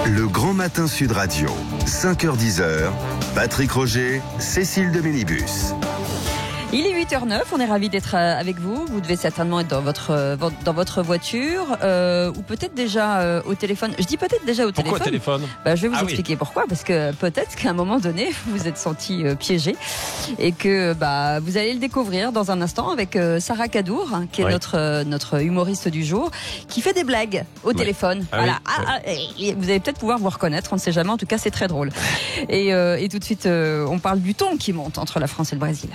Le Grand Matin Sud Radio, 5h-10h, Patrick Roger, Cécile de Ménibus. Il est 8h09, on est ravis d'être avec vous. Vous devez certainement être dans votre voiture ou peut-être déjà au téléphone. Je dis peut-être déjà au Pourquoi téléphone. téléphone? Je vais vous expliquer pourquoi. Parce que peut-être qu'à un moment donné, vous vous êtes senti piégé et que vous allez le découvrir dans un instant avec Sarah Kadour, qui est notre humoriste du jour, qui fait des blagues au téléphone. Voilà. Vous allez peut-être pouvoir vous reconnaître, on ne sait jamais. En tout cas, c'est très drôle. Et tout de suite, on parle du ton qui monte entre la France et le Brésil.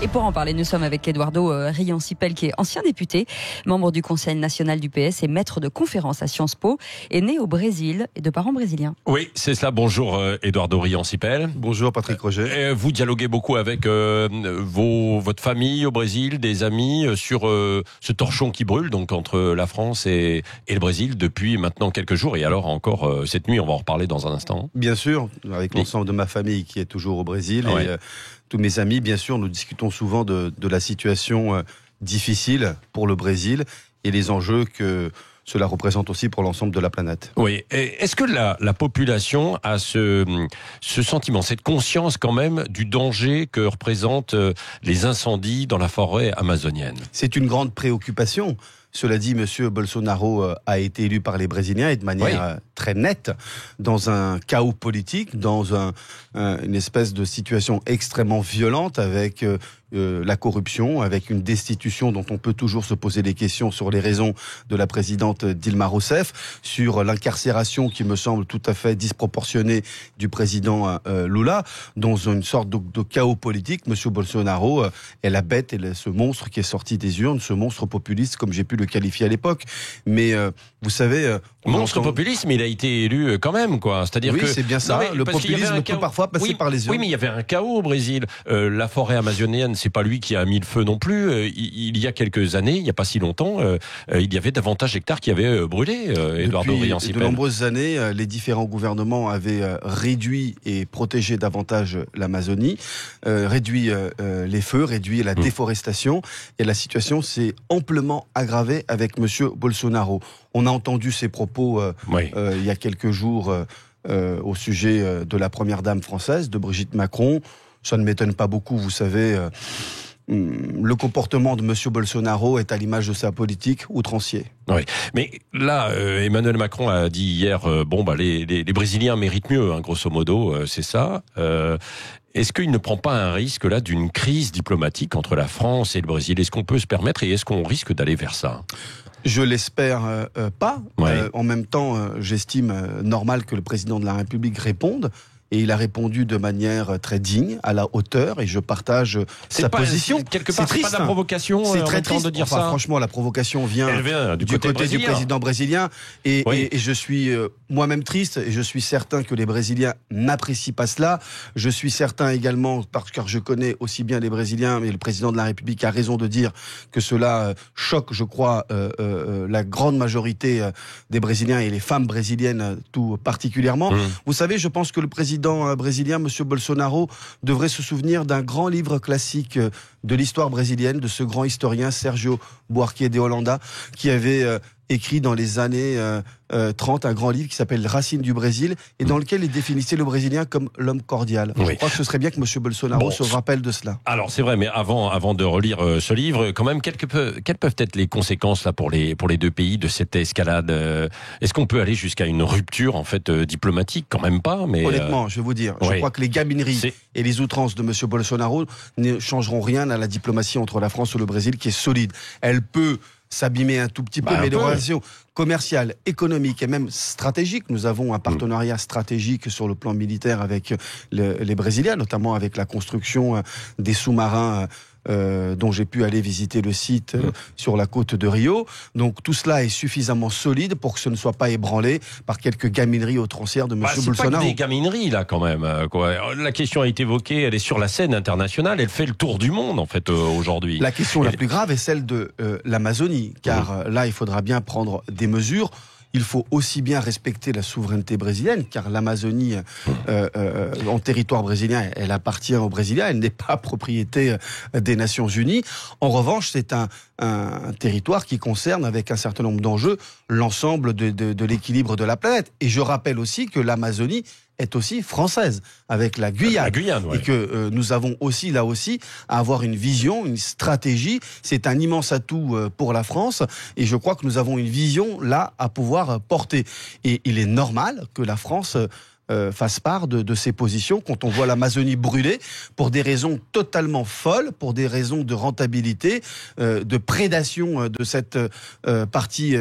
Et pour en parler, nous sommes avec Eduardo Riancipel, qui est ancien député, membre du Conseil national du PS et maître de conférences à Sciences Po, est né au Brésil et de parents brésiliens. Oui, c'est cela. Bonjour Eduardo Riancipel. Bonjour Patrick Roger. Vous dialoguez beaucoup avec votre famille au Brésil, des amis, sur ce torchon qui brûle donc entre la France et le Brésil depuis maintenant quelques jours. Et alors encore cette nuit, on va en reparler dans un instant. Bien sûr, avec l'ensemble de ma famille qui est toujours au Brésil. Ouais. Et tous mes amis, bien sûr, nous discutons souvent de la situation difficile pour le Brésil et les enjeux que cela représente aussi pour l'ensemble de la planète. Oui. Est-ce que la population a ce sentiment, cette conscience quand même du danger que représentent les incendies dans la forêt amazonienne? C'est une grande préoccupation. Cela dit, M. Bolsonaro a été élu par les Brésiliens et de manière très nette, dans un chaos politique, dans une espèce de situation extrêmement violente avec la corruption, avec une destitution dont on peut toujours se poser des questions sur les raisons de la présidente Dilma Rousseff, sur l'incarcération qui me semble tout à fait disproportionnée du président Lula, dans une sorte de chaos politique. M. Bolsonaro est la bête et ce monstre qui est sorti des urnes, ce monstre populiste comme j'ai pu le qualifier à l'époque. Mais vous savez... Monstre populiste, mais il a été élu quand même, quoi. C'est-à-dire oui, que c'est bien ça. Le populisme peut parfois passer par les urnes. Oui, mais il y avait un chaos au Brésil. La forêt amazonienne, c'est pas lui qui a mis le feu non plus. Il y a quelques années, il n'y a pas si longtemps, il y avait davantage d'hectares qui avaient brûlé. Eduardo Riancipel. Depuis de nombreuses années, les différents gouvernements avaient réduit et protégé davantage l'Amazonie, réduit les feux, réduit la déforestation, et la situation s'est amplement aggravée avec M. Bolsonaro. On a entendu ses propos il y a quelques jours au sujet de la première dame française, de Brigitte Macron. Ça ne m'étonne pas beaucoup, vous savez. Le comportement de M. Bolsonaro est à l'image de sa politique outrancier. Oui, mais là, Emmanuel Macron a dit hier, les Brésiliens méritent mieux, hein, grosso modo, c'est ça. Est-ce qu'il ne prend pas un risque là d'une crise diplomatique entre la France et le Brésil? Est-ce qu'on peut se permettre et est-ce qu'on risque d'aller vers ça? Je l'espère pas. En même temps, j'estime normal que le président de la République réponde. Et il a répondu de manière très digne, à la hauteur, et je partage sa position. Quelque part, c'est pas de la provocation. C'est très triste de dire ça. Franchement, la provocation vient du côté brésilien. Du président brésilien. Et je suis moi-même triste, et je suis certain que les Brésiliens n'apprécient pas cela. Je suis certain également, car je connais aussi bien les Brésiliens, mais le président de la République a raison de dire que cela choque, je crois, la grande majorité des Brésiliens et les femmes brésiliennes tout particulièrement. Vous savez, je pense que le président brésilien, M. Bolsonaro, devrait se souvenir d'un grand livre classique de l'histoire brésilienne, de ce grand historien Sergio Buarque de Holanda, qui avait écrit dans les années 30 un grand livre qui s'appelle Racines du Brésil, et dans lequel il définissait le Brésilien comme l'homme cordial. Je crois que ce serait bien que M. Bolsonaro se rappelle de cela. Alors c'est vrai, mais avant de relire ce livre, quand même, quelles peuvent être les conséquences là pour les deux pays de cette escalade? Est-ce qu'on peut aller jusqu'à une rupture en fait diplomatique? Quand même pas, mais honnêtement, je vais vous dire, je crois que les gamineries et les outrances de M. Bolsonaro ne changeront rien à la diplomatie entre la France et le Brésil, qui est solide. Elle peut s'abîmer un tout petit peu, mais les relations commerciales, économiques et même stratégiques, nous avons un partenariat stratégique sur le plan militaire avec les Brésiliens, notamment avec la construction des sous-marins dont j'ai pu aller visiter le site sur la côte de Rio. Donc tout cela est suffisamment solide pour que ce ne soit pas ébranlé par quelques gamineries outrancières de M. Bolsonaro. C'est pas que des gamineries là quand même. La question a été évoquée, elle est sur la scène internationale, elle fait le tour du monde en fait aujourd'hui. La question la plus grave est celle de l'Amazonie, car là il faudra bien prendre des mesures. il faut aussi bien respecter la souveraineté brésilienne, car l'Amazonie, en territoire brésilien, elle appartient aux Brésiliens, elle n'est pas propriété des Nations Unies. En revanche, c'est un territoire qui concerne, avec un certain nombre d'enjeux, l'ensemble de l'équilibre de la planète. Et je rappelle aussi que l'Amazonie est aussi française, avec la Guyane. Ouais. Et que nous avons aussi, là aussi, à avoir une vision, une stratégie. C'est un immense atout pour la France, et je crois que nous avons une vision, là, à pouvoir porter. Et il est normal que la France fasse part de ses positions quand on voit l'Amazonie brûler pour des raisons totalement folles, pour des raisons de rentabilité, de prédation de cette partie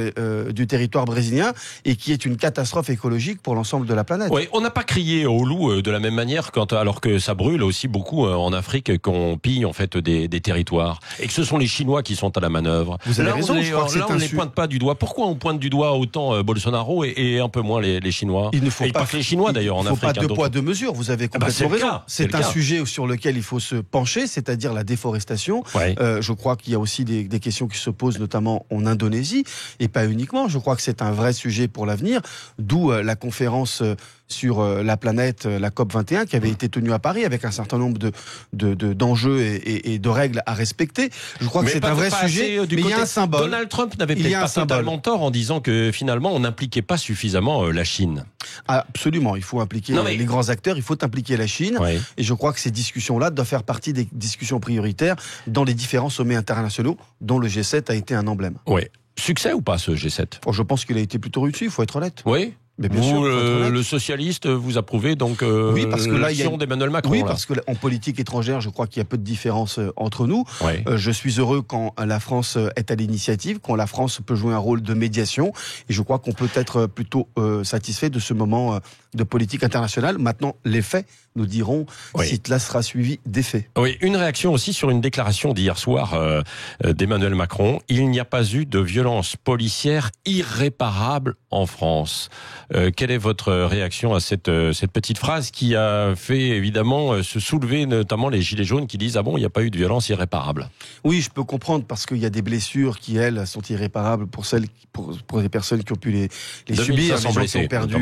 du territoire brésilien, et qui est une catastrophe écologique pour l'ensemble de la planète. Oui, on n'a pas crié au loup de la même manière alors que ça brûle aussi beaucoup en Afrique, qu'on pille en fait des territoires, et que ce sont les Chinois qui sont à la manœuvre. Vous avez raison, je crois que on ne les pointe pas du doigt. Pourquoi on pointe du doigt autant Bolsonaro et un peu moins les Chinois? Il ne faut pas que les Chinois. Il ne faut pas deux poids, deux mesures, vous avez complètement raison. C'est un sujet sur lequel il faut se pencher, c'est-à-dire la déforestation. Ouais. Je crois qu'il y a aussi des questions qui se posent, notamment en Indonésie, et pas uniquement. Je crois que c'est un vrai sujet pour l'avenir, d'où la conférence sur la planète, la COP21, qui avait été tenue à Paris, avec un certain nombre d'enjeux et de règles à respecter. Je crois que c'est un vrai sujet, mais il y a un symbole. Donald Trump n'avait peut-être pas totalement tort en disant que finalement on n'impliquait pas suffisamment la Chine. Absolument, il faut impliquer les grands acteurs, il faut impliquer la Chine, et je crois que ces discussions-là doivent faire partie des discussions prioritaires dans les différents sommets internationaux, dont le G7 a été un emblème. Oui. Succès ou pas ce G7 ? Je pense qu'il a été plutôt réussi, il faut être honnête. Oui. Mais bien sûr, le socialiste, vous approuvez donc oui, parce que l'action d'Emmanuel Macron. Oui, parce qu'en politique étrangère, je crois qu'il y a peu de différence entre nous. Ouais. Je suis heureux quand la France est à l'initiative, quand la France peut jouer un rôle de médiation, et je crois qu'on peut être plutôt satisfait de ce moment de politique internationale. Maintenant, les faits nous dirons si cela sera suivi des faits. Oui, une réaction aussi sur une déclaration d'hier soir d'Emmanuel Macron. Il n'y a pas eu de violence policière irréparable en France. Quelle est votre réaction à cette petite phrase qui a fait évidemment se soulever notamment les gilets jaunes qui disent « Ah bon, il n'y a pas eu de violence irréparable ». Oui, je peux comprendre, parce qu'il y a des blessures qui, elles, sont irréparables pour les personnes qui ont pu les subir. Les gens qui ont perdu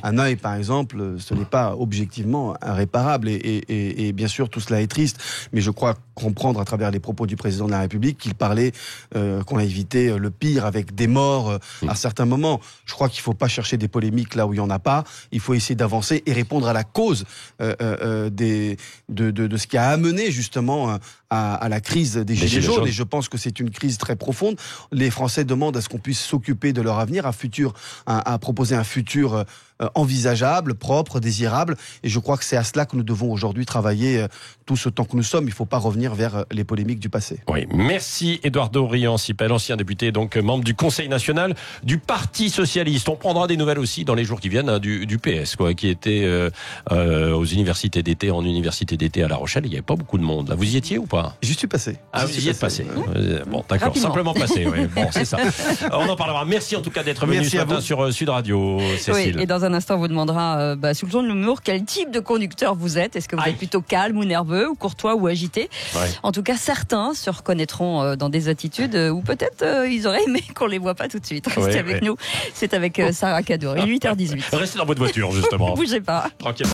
un œil, par exemple, ce n'est pas objectivement réparable, et bien sûr tout cela est triste, mais je crois comprendre à travers les propos du président de la République qu'il parlait qu'on a évité le pire avec des morts à certains moments. Je crois qu'il ne faut pas chercher des polémiques là où il n'y en a pas, il faut essayer d'avancer et répondre à la cause de ce qui a amené justement à la crise des Gilets jaunes, et je pense que c'est une crise très profonde. Les Français demandent à ce qu'on puisse s'occuper de leur avenir, à proposer un futur envisageable, propre, désirable, et je crois que c'est à cela que nous devons aujourd'hui travailler tout ce temps que nous sommes. Il ne faut pas revenir vers les polémiques du passé. Oui, merci Eduardo Riancipel, ancien député, donc membre du Conseil national du Parti socialiste. On prendra des nouvelles aussi dans les jours qui viennent du PS, qui était aux universités d'été, en université d'été à La Rochelle. Il n'y avait pas beaucoup de monde. Là, vous y étiez ou pas ? J'y suis passé. Ah, vous y êtes passé. Bon, d'accord. Rapidement. Simplement passé. Oui. Bon, c'est ça. On en parlera. Merci en tout cas d'être venu ce matin sur Sud Radio, Cécile. Oui, et dans un instant, on vous demandera, sous le ton de l'humour, quel type de conducteur vous êtes. Est-ce que vous êtes plutôt calme ou nerveux, ou courtois ou agité ? En tout cas, certains se reconnaîtront dans des attitudes où peut-être ils auraient aimé qu'on les voit pas tout de suite. Restez avec nous. C'est avec Sarah Cadour. 8h18. Restez dans votre voiture, justement. Bougez pas. Tranquille.